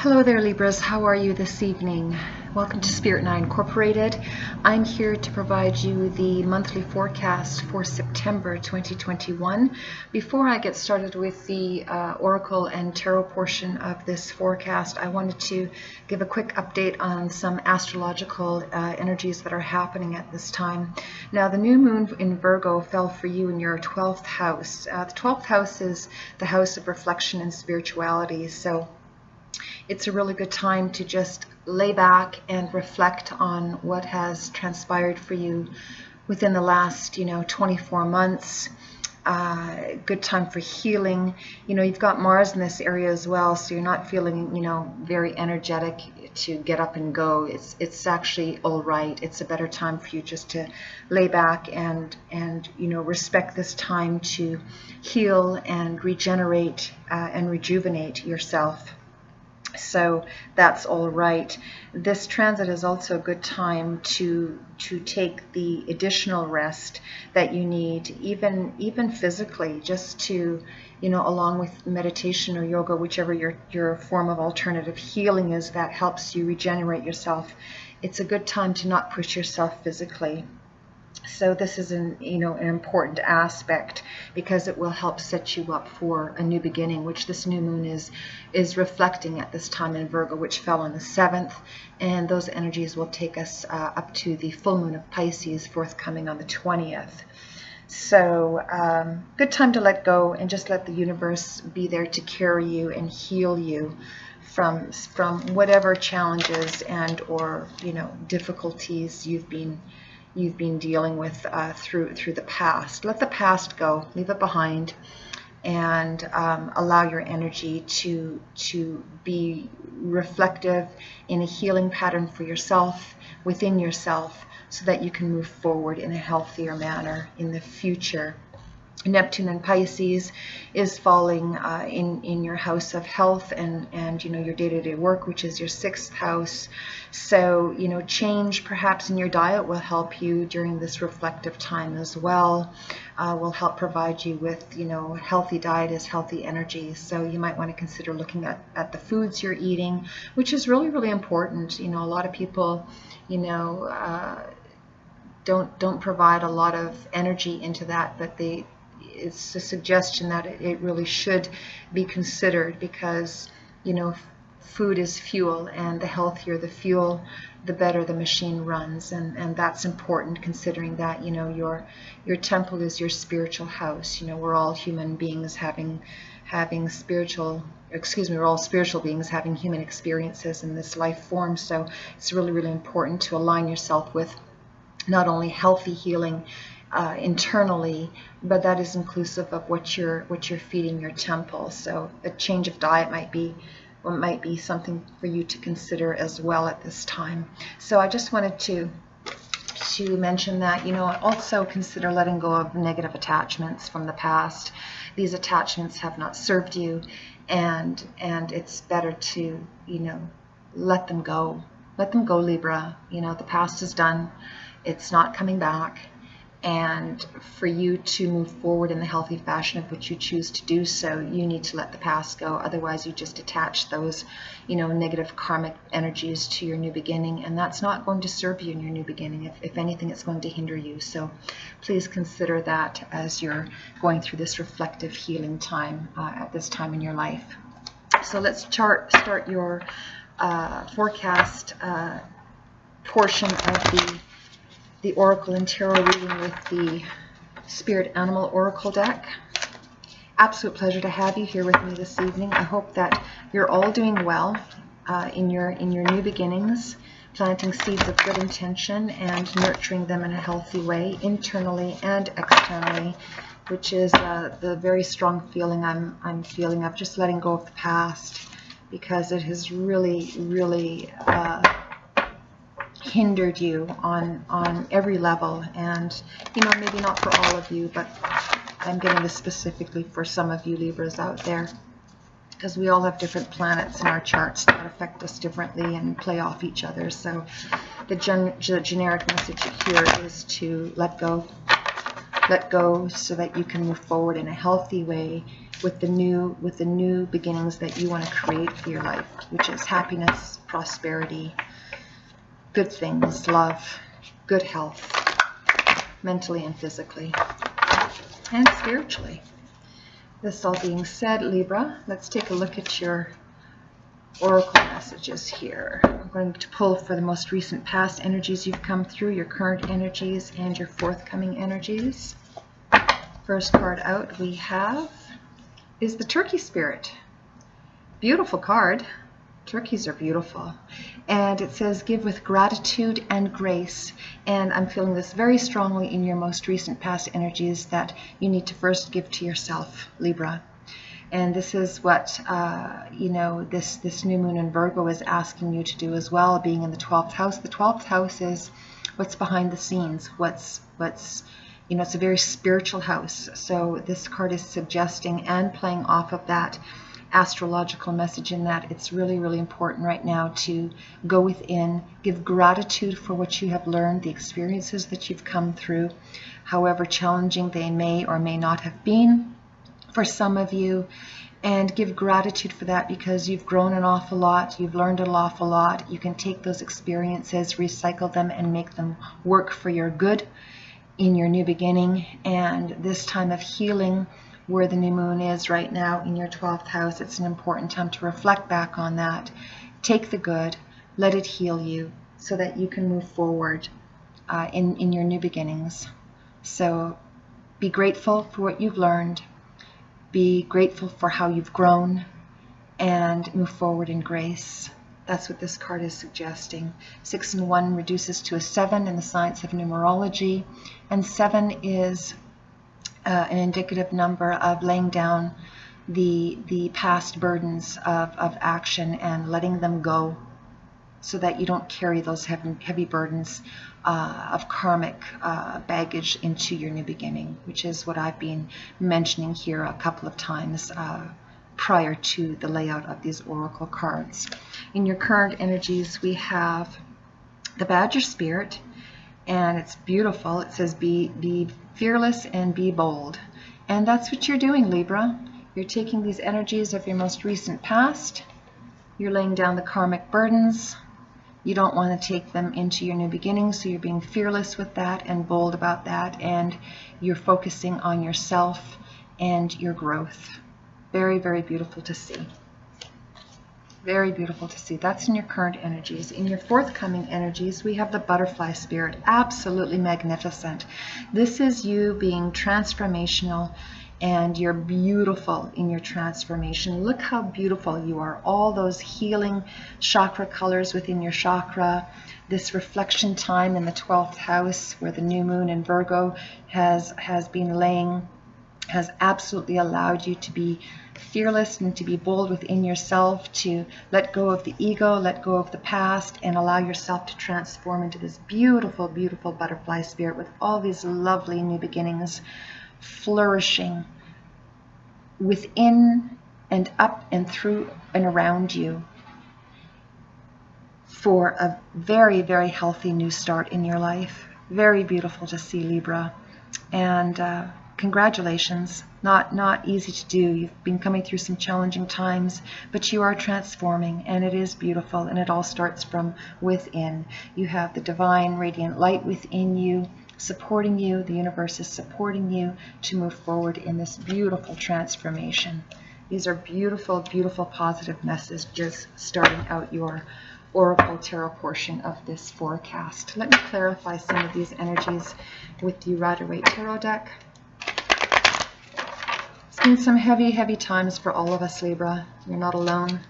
Hello there, Libras. How are you this evening? Welcome to Spirit 9 Incorporated. I'm here to provide you the monthly forecast for September 2021. Before I get started with the Oracle and Tarot portion of this forecast, I wanted to give a quick update on some astrological energies that are happening at this time. Now, the new moon in Virgo fell for you in your 12th house. The 12th house is the house of reflection and spirituality. So it's a really good time to just lay back and reflect on what has transpired for you within the last, 24 months. Good time for healing. You've got Mars in this area as well, so you're not feeling, very energetic to get up and go. It's actually all right. It's a better time for you just to lay back and respect this time to heal and regenerate and rejuvenate yourself. So that's all right. This transit is also a good time to take the additional rest that you need, even physically, just to, along with meditation or yoga, whichever your form of alternative healing is that helps you regenerate yourself. It's a good time to not push yourself physically. So this is an important aspect because it will help set you up for a new beginning, which this new moon is reflecting at this time in Virgo, which fell on the 7th, and those energies will take us up to the full moon of Pisces forthcoming on the 20th. So good time to let go and just let the universe be there to carry you and heal you from whatever challenges and or difficulties you've been dealing with through the past. Let the past go, leave it behind, and allow your energy to be reflective in a healing pattern for yourself, within yourself, so that you can move forward in a healthier manner in the future. Neptune and Pisces is falling in your house of health and your day-to-day work, which is your 6th house. So change perhaps in your diet will help you during this reflective time as well. Will help provide you with healthy diet is healthy energy. So you might want to consider looking at the foods you're eating, which is really, really important. A lot of people don't provide a lot of energy into that, but it's a suggestion that it really should be considered because food is fuel, and the healthier the fuel, the better the machine runs, and that's important considering that your temple is your spiritual house. We're all human beings having spiritual, we're all spiritual beings having human experiences in this life form. So it's really, really important to align yourself with not only healthy healing internally, but that is inclusive of what you're feeding your temple. So a change of diet might be something for you to consider as well at this time. So I just wanted to mention that also consider letting go of negative attachments from the past. These attachments have not served you, and it's better to let them go. Let them go, Libra. The past is done. It's not coming back. And for you to move forward in the healthy fashion of which you choose to do so, you need to let the past go. Otherwise, you just attach those, negative karmic energies to your new beginning, and that's not going to serve you in your new beginning. If anything, it's going to hinder you. So please consider that as you're going through this reflective healing time at this time in your life. So let's start your forecast portion of the Oracle and Tarot reading with the Spirit Animal Oracle deck. Absolute pleasure to have you here with me this evening. I hope that you're all doing well in your new beginnings, planting seeds of good intention and nurturing them in a healthy way, internally and externally, which is the very strong feeling I'm feeling of just letting go of the past, because it has really, really hindered you on every level. And maybe not for all of you, but I'm getting this specifically for some of you Libras out there, because we all have different planets in our charts that affect us differently and play off each other. So the generic message here is to let go so that you can move forward in a healthy way with the new beginnings that you want to create for your life, which is happiness, prosperity, good things, love, good health, mentally and physically, and spiritually. This all being said, Libra, let's take a look at your oracle messages here. I'm going to pull for the most recent past energies you've come through, your current energies, and your forthcoming energies. First card out we have is the Turkey Spirit. Beautiful card. Turkeys are beautiful. And it says, give with gratitude and grace. And I'm feeling this very strongly in your most recent past energies, that you need to first give to yourself, Libra. And this is what, this new moon in Virgo is asking you to do as well, being in the 12th house. The 12th house is what's behind the scenes, what's it's a very spiritual house. So this card is suggesting and playing off of that astrological message, in that it's really, really important right now to go within, give gratitude for what you have learned, the experiences that you've come through, however challenging they may or may not have been for some of you, and give gratitude for that, because you've grown an awful lot, you've learned an awful lot. You can take those experiences, recycle them, and make them work for your good in your new beginning. And this time of healing, where the new moon is right now in your 12th house, it's an important time to reflect back on that. Take the good, let it heal you, so that you can move forward in your new beginnings. So be grateful for what you've learned, be grateful for how you've grown, and move forward in grace. That's what this card is suggesting. 6 and 1 reduces to a 7 in the science of numerology, and 7 is an indicative number of laying down the past burdens of action and letting them go, so that you don't carry those heavy burdens of karmic baggage into your new beginning, which is what I've been mentioning here a couple of times prior to the layout of these oracle cards. In your current energies, we have the Badger Spirit, and it's beautiful. It says be fearless and be bold. And that's what you're doing, Libra. You're taking these energies of your most recent past, you're laying down the karmic burdens. You don't want to take them into your new beginning, so you're being fearless with that and bold about that, and you're focusing on yourself and your growth. Very, very beautiful to see. Very beautiful to see. That's in your current energies. In your forthcoming energies, we have the Butterfly Spirit. Absolutely magnificent. This is you being transformational, and you're beautiful in your transformation. Look how beautiful you are. All those healing chakra colors within your chakra. This reflection time in the 12th house, where the new moon in Virgo has been laying, has absolutely allowed you to be fearless and to be bold within yourself, to let go of the ego, let go of the past, and allow yourself to transform into this beautiful, beautiful butterfly spirit with all these lovely new beginnings flourishing within and up and through and around you for a very, very healthy new start in your life. Very beautiful to see, Libra. And congratulations. Not easy to do. You've been coming through some challenging times, but you are transforming, and it is beautiful, and it all starts from within. You have the divine radiant light within you, supporting you. The universe is supporting you to move forward in this beautiful transformation. These are beautiful, beautiful positive messages starting out your Oracle Tarot portion of this forecast. Let me clarify some of these energies with the Rider-Waite Tarot deck. It's been some heavy, heavy times for all of us, Libra. You're not alone.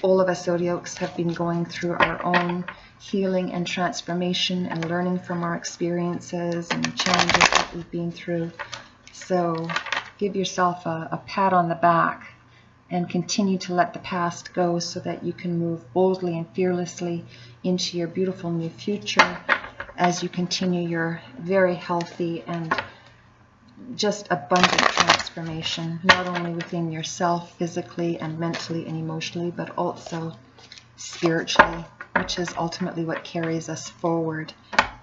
All of us Zodiacs have been going through our own healing and transformation and learning from our experiences and the challenges that we've been through. So give yourself a pat on the back and continue to let the past go, so that you can move boldly and fearlessly into your beautiful new future as you continue your very healthy and just abundant transformation, not only within yourself physically and mentally and emotionally, but also spiritually, which is ultimately what carries us forward,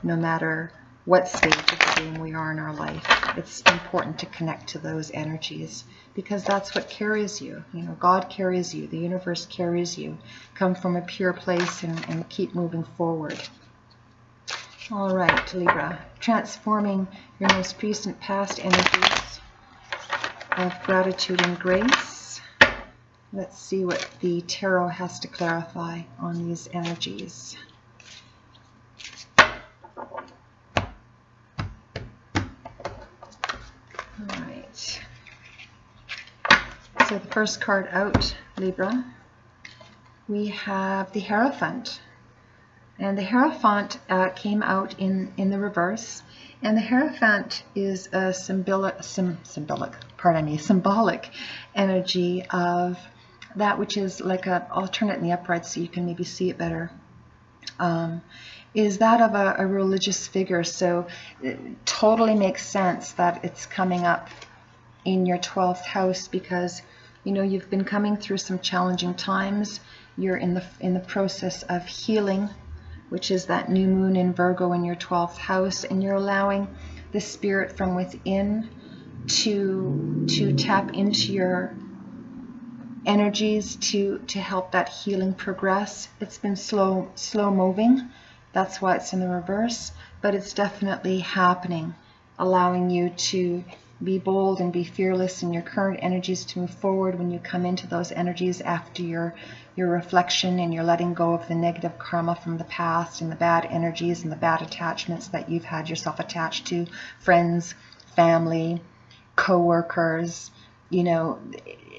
no matter what stage of the game we are in our life. It's important to connect to those energies because that's what carries you. You know, God carries you, the universe carries you. Come from a pure place and keep moving forward. All right, Libra, transforming your most recent past energies of gratitude and grace. Let's see what the tarot has to clarify on these energies. All right. So the first card out, Libra, we have the Hierophant. And the Hierophant came out in the reverse. And the Hierophant is a symbolic energy of that which is like an alternate in the upright, so you can maybe see it better. Is that of a religious figure. So it totally makes sense that it's coming up in your 12th house because, you know, you've been coming through some challenging times. You're in the process of healing, which is that new moon in Virgo in your 12th house, and you're allowing the spirit from within to tap into your energies to help that healing progress. It's been slow moving. That's why it's in the reverse, but it's definitely happening, allowing you to be bold and be fearless in your current energies to move forward when you come into those energies after your reflection and you're letting go of the negative karma from the past and the bad energies and the bad attachments that you've had yourself attached to, friends, family, co-workers, you know,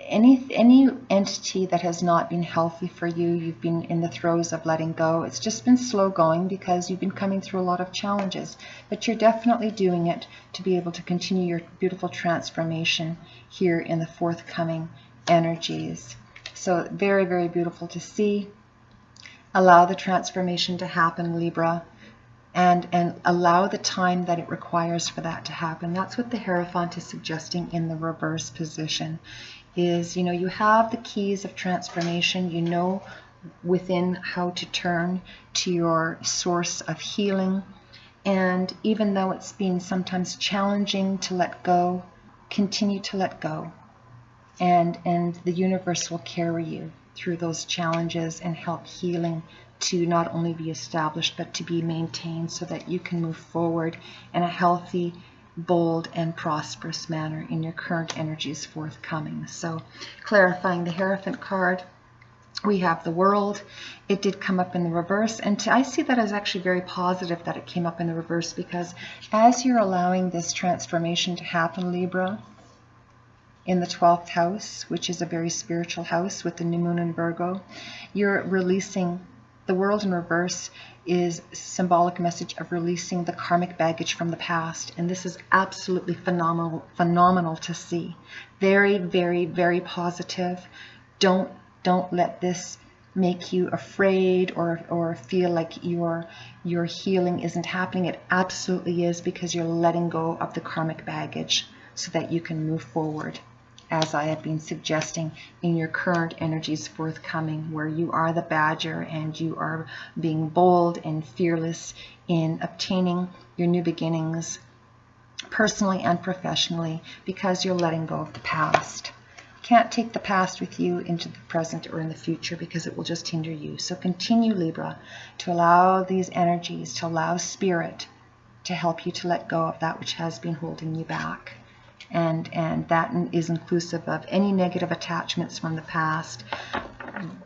any entity that has not been healthy for you. You've been in the throes of letting go. It's just been slow going because you've been coming through a lot of challenges, but you're definitely doing it to be able to continue your beautiful transformation here in the forthcoming energies. So very, very beautiful to see. Allow the transformation to happen, Libra, and allow the time that it requires for that to happen. That's what the Hierophant is suggesting in the reverse position. Is, you know, you have the keys of transformation, you know within how to turn to your source of healing, and even though it's been sometimes challenging to let go, continue to let go, and the universe will carry you through those challenges and help healing to not only be established but to be maintained so that you can move forward in a healthy, bold and prosperous manner in your current energies forthcoming. So clarifying the Hierophant card, we have the World. It did come up in the reverse, and I see that as actually very positive that it came up in the reverse, because as you're allowing this transformation to happen, Libra, in the 12th house, which is a very spiritual house with the new moon in Virgo, you're releasing. The World in reverse is a symbolic message of releasing the karmic baggage from the past. And this is absolutely phenomenal to see. Very, very, very positive. Don't let this make you afraid or feel like your healing isn't happening. It absolutely is, because you're letting go of the karmic baggage so that you can move forward, as I have been suggesting, in your current energies forthcoming, where you are the badger and you are being bold and fearless in obtaining your new beginnings personally and professionally, because you're letting go of the past. Can't take the past with you into the present or in the future, because it will just hinder you. So continue, Libra, to allow these energies, to allow spirit to help you to let go of that which has been holding you back. And that is inclusive of any negative attachments from the past.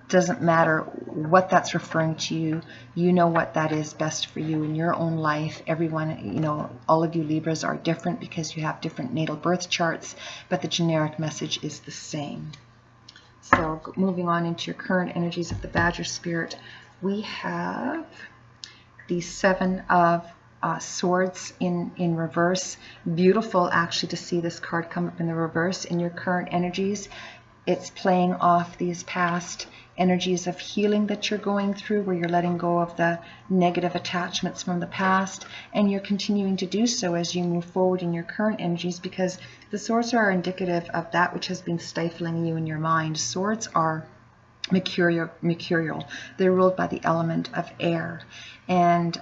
Doesn't matter what that's referring to you. You know what that is best for you in your own life. Everyone, you know, all of you Libras are different because you have different natal birth charts, but the generic message is the same. So moving on into your current energies of the Badger Spirit, we have the Seven of Swords in reverse. Beautiful actually to see this card come up in the reverse in your current energies. It's playing off these past energies of healing that you're going through, where you're letting go of the negative attachments from the past, and you're continuing to do so as you move forward in your current energies, because the swords are indicative of that which has been stifling you in your mind. Swords are mercurial. They're ruled by the element of air. And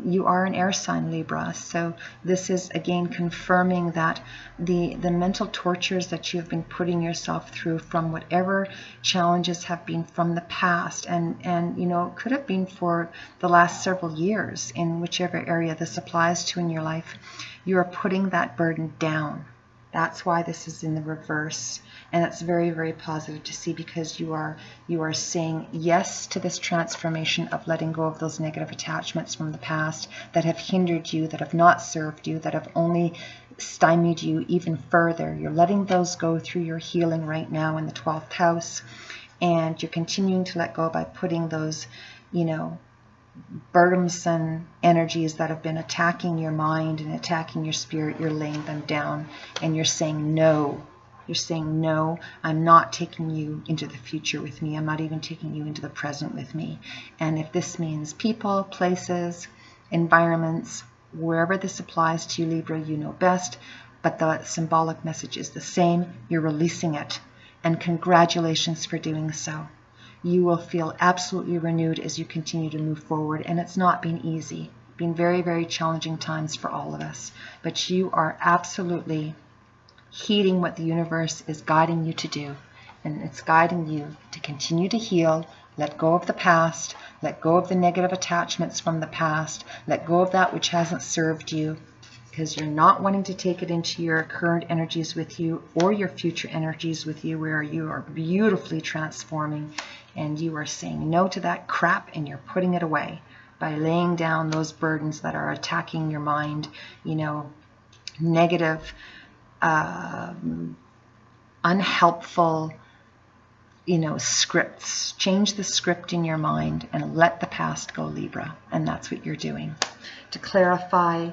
you are an air sign, Libra. So this is again confirming that the mental tortures that you've been putting yourself through from whatever challenges have been from the past, and you know, could have been for the last several years in whichever area this applies to in your life, you are putting that burden down. That's why this is in the reverse. And it's very, very positive to see, because you are saying yes to this transformation of letting go of those negative attachments from the past that have hindered you, that have not served you, that have only stymied you even further. You're letting those go through your healing right now in the 12th house. And you're continuing to let go by putting those, you know, burdensome energies that have been attacking your mind and attacking your spirit. You're laying them down and you're saying no. You're saying, no, I'm not taking you into the future with me. I'm not even taking you into the present with me. And if this means people, places, environments, wherever this applies to you, Libra, you know best. But the symbolic message is the same. You're releasing it. And congratulations for doing so. You will feel absolutely renewed as you continue to move forward. And it's not been easy. Been very, very challenging times for all of us. But you are absolutely heeding what the universe is guiding you to do. And it's guiding you to continue to heal, let go of the past, let go of the negative attachments from the past, let go of that which hasn't served you, because you're not wanting to take it into your current energies with you or your future energies with you, where you are beautifully transforming, and you are saying no to that crap and you're putting it away by laying down those burdens that are attacking your mind, you know, negative, unhelpful, you know, scripts. Change the script in your mind and let the past go, Libra. And that's what you're doing. To clarify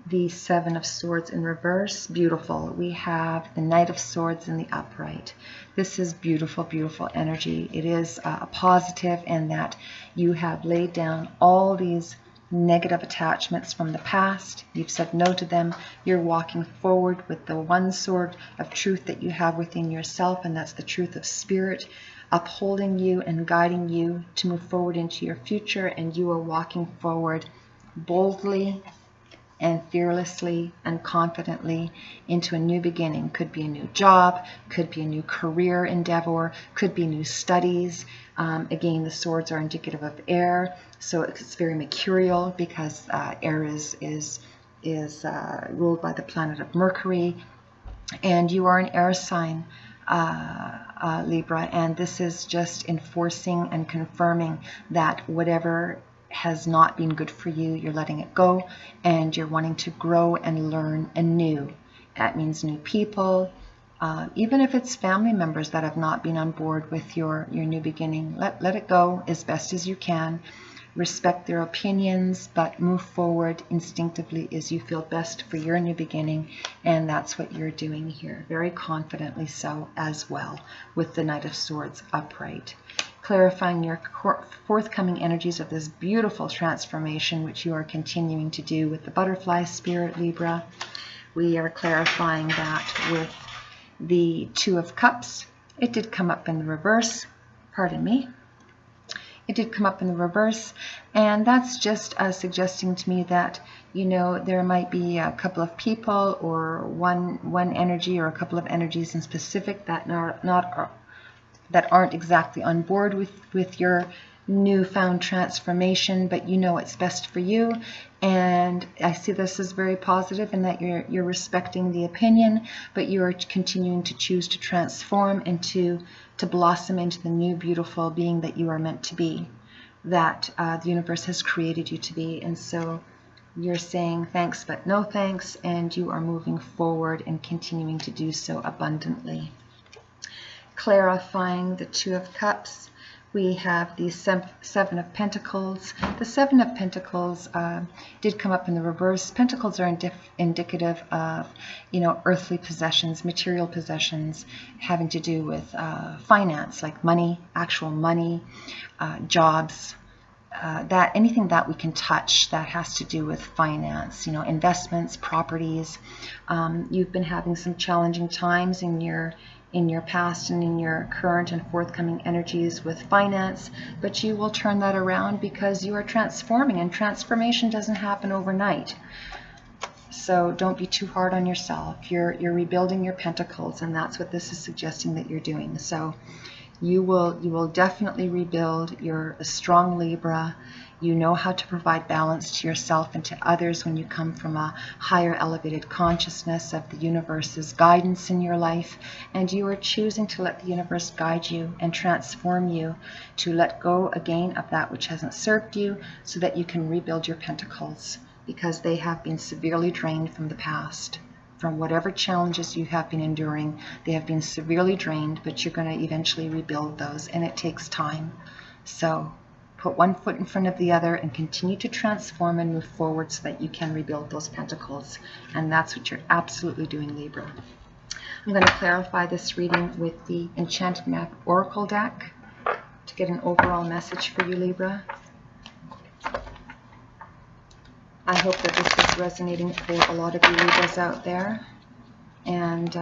the Seven of Swords in reverse, beautiful. We have the Knight of Swords in the upright. This is beautiful, beautiful energy. It is a positive in that you have laid down all these negative attachments from the past. You've said no to them. You're walking forward with the one sword of truth that you have within yourself, and that's the truth of spirit, upholding you and guiding you to move forward into your future. And you are walking forward boldly and fearlessly and confidently into a new beginning. Could be a new job, could be a new career endeavor, could be new studies. Again, the swords are indicative of air, so it's very mercurial, because air is ruled by the planet of Mercury, and you are an air sign, Libra, and this is just enforcing and confirming that whatever has not been good for you, you're letting it go, and you're wanting to grow and learn anew. That means new people, even if it's family members that have not been on board with your new beginning. Let it go as best as you can. Respect their opinions, but move forward instinctively as you feel best for your new beginning. And that's what you're doing here, very confidently so as well, with the Knight of Swords upright. Clarifying your forthcoming energies of this beautiful transformation, which you are continuing to do with the butterfly spirit, Libra. We are clarifying that with the Two of Cups. It did come up in the reverse. Pardon me. It did come up in the reverse, and that's just suggesting to me that, you know, there might be a couple of people or one energy or a couple of energies in specific that that aren't exactly on board with your newfound transformation, but you know it's best for you. And I see this as very positive in that you're respecting the opinion, but you are continuing to choose to transform and to blossom into the new beautiful being that you are meant to be, that the universe has created you to be. And so you're saying thanks but no thanks, and you are moving forward and continuing to do so abundantly. Clarifying the Two of Cups, we have the Seven of Pentacles. The Seven of Pentacles did come up in the reverse. Pentacles are indicative of, you know, earthly possessions, material possessions, having to do with finance, like money, actual money, jobs, that anything that we can touch that has to do with finance, you know, investments, properties. You've been having some challenging times in your in your past and in your current and forthcoming energies with finance, but you will turn that around because you are transforming, and transformation doesn't happen overnight. So don't be too hard on yourself. You're rebuilding your pentacles, and that's what this is suggesting that you're doing. So you will definitely rebuild. You're a strong Libra. You know how to provide balance to yourself and to others when you come from a higher elevated consciousness of the universe's guidance in your life, and you are choosing to let the universe guide you and transform you to let go again of that which hasn't served you, so that you can rebuild your pentacles, because they have been severely drained from the past. From whatever challenges you have been enduring, they have been severely drained, but you're going to eventually rebuild those, and it takes time. So put one foot in front of the other and continue to transform and move forward so that you can rebuild those pentacles. And that's what you're absolutely doing, Libra. I'm going to clarify this reading with the Enchanted Map Oracle deck to get an overall message for you, Libra. I hope that this is resonating for a lot of you Libras out there. And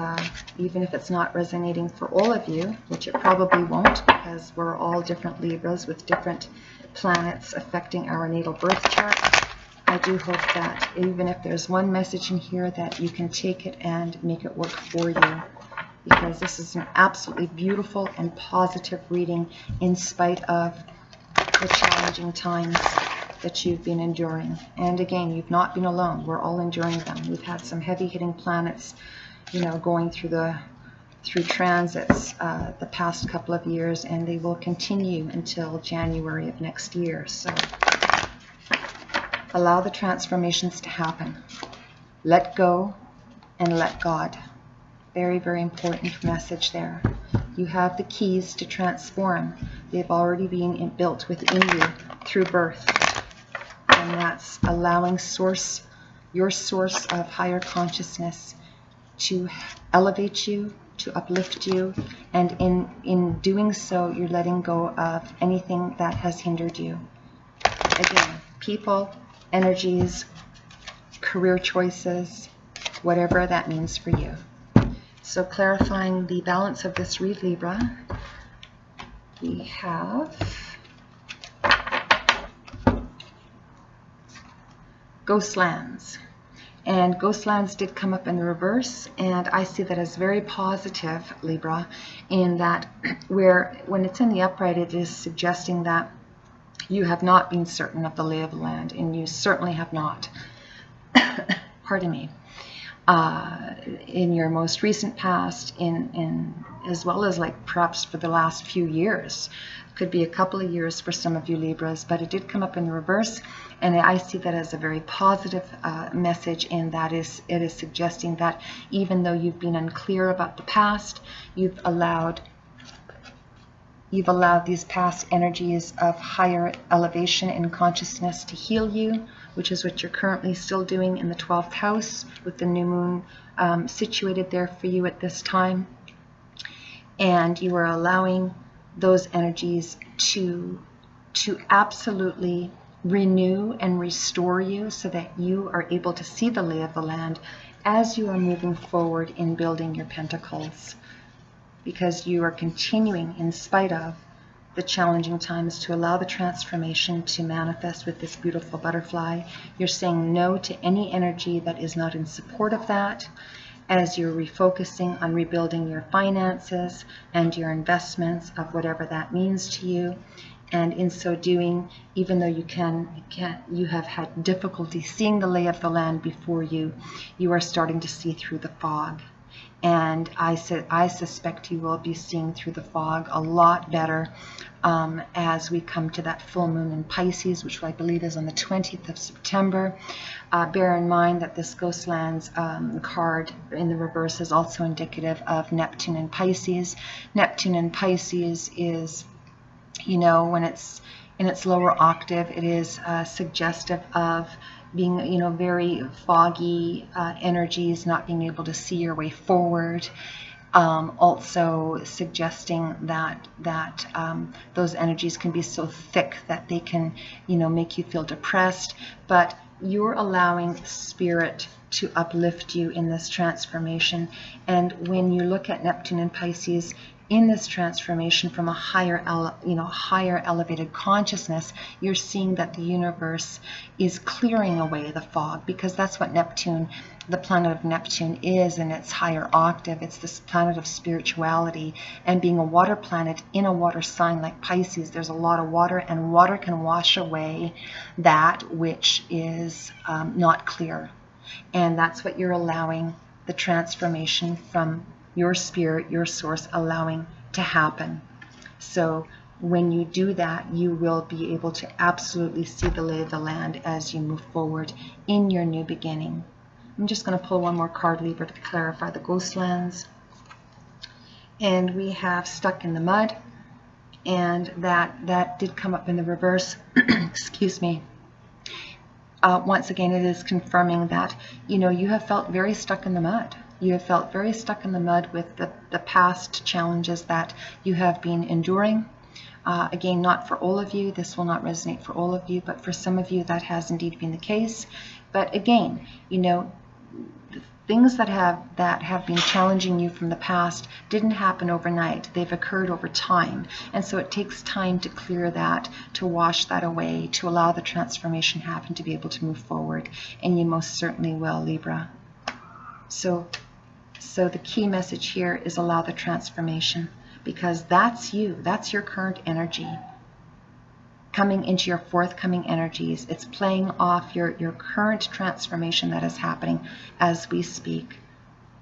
even if it's not resonating for all of you, which it probably won't, because we're all different Libras with different planets affecting our natal birth chart, I do hope that even if there's one message in here, that you can take it and make it work for you. Because this is an absolutely beautiful and positive reading in spite of the challenging times that you've been enduring. And again, you've not been alone. We're all enduring them. We've had some heavy hitting planets, going through transits the past couple of years, and they will continue until January of next year. So allow the transformations to happen. Let go and let God. Very, very important message there. You have the keys to transform. They've already been built within you through birth. And that's allowing your source of higher consciousness to elevate you, to uplift you, and in doing so, you're letting go of anything that has hindered you. Again, people, energies, career choices, whatever that means for you. So clarifying the balance of this read, Libra, we have Ghostlands. And Ghostlands did come up in the reverse, and I see that as very positive, Libra, in that when it's in the upright, it is suggesting that you have not been certain of the lay of the land, and you certainly have not. Pardon me. In your most recent past, in as well as like perhaps for the last few years. Could be a couple of years for some of you Libras, but it did come up in the reverse, and I see that as a very positive message, and that is, it is suggesting that even though you've been unclear about the past, you've allowed these past energies of higher elevation and consciousness to heal you, which is what you're currently still doing in the 12th house with the new moon situated there for you at this time. And you are allowing those energies to absolutely renew and restore you, so that you are able to see the lay of the land as you are moving forward in building your pentacles, because you are continuing in spite of the challenging times to allow the transformation to manifest with this beautiful butterfly. You're saying no to any energy that is not in support of that, as you're refocusing on rebuilding your finances and your investments of whatever that means to you. And in so doing, even though you have had difficulty seeing the lay of the land before you, you are starting to see through the fog. And I suspect you will be seeing through the fog a lot better as we come to that full moon in Pisces, which I believe is on the 20th of September. Bear in mind that this Ghostlands card in the reverse is also indicative of Neptune and Pisces. Neptune and Pisces is, when it's in its lower octave, it is suggestive of being, very foggy energies, not being able to see your way forward. Also suggesting that those energies can be so thick that they can, make you feel depressed. But you're allowing Spirit to uplift you in this transformation. And when you look at Neptune and Pisces in this transformation from a higher elevated consciousness, you're seeing that the universe is clearing away the fog, because that's what Neptune, the planet of Neptune, is in its higher octave. It's this planet of spirituality, and being a water planet in a water sign like Pisces, there's a lot of water, and water can wash away that which is not clear. And that's what you're allowing the transformation from your spirit, your source, allowing to happen. So when you do that, you will be able to absolutely see the lay of the land as you move forward in your new beginning. I'm just going to pull one more card, Libra, to clarify the Ghostlands. And we have Stuck in the Mud, and that did come up in the reverse. Excuse me. Once again, it is confirming that, you have felt very stuck in the mud. You have felt very stuck in the mud with the past challenges that you have been enduring. Again, not for all of you. This will not resonate for all of you, but for some of you that has indeed been the case. But again, things that have been challenging you from the past didn't happen overnight. They've occurred over time. And so it takes time to clear that, to wash that away, to allow the transformation happen, to be able to move forward. And you most certainly will, Libra. So the key message here is allow the transformation, because that's you. That's your current energy coming into your forthcoming energies. It's playing off your current transformation that is happening as we speak.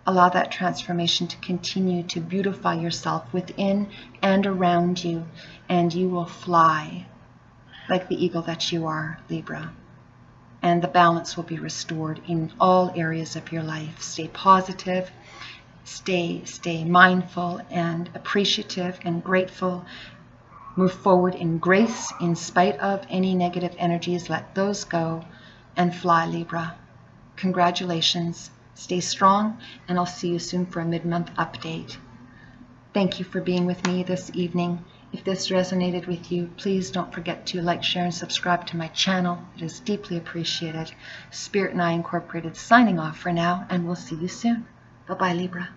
Allow that transformation to continue to beautify yourself within and around you, and you will fly like the eagle that you are, Libra. And the balance will be restored in all areas of your life. Stay positive, stay mindful and appreciative and grateful. Move forward in grace in spite of any negative energies. Let those go and fly, Libra. Congratulations. Stay strong, and I'll see you soon for a mid-month update. Thank you for being with me this evening. If this resonated with you, please don't forget to like, share, and subscribe to my channel. It is deeply appreciated. Spirit and I Incorporated signing off for now, and we'll see you soon. Bye-bye, Libra.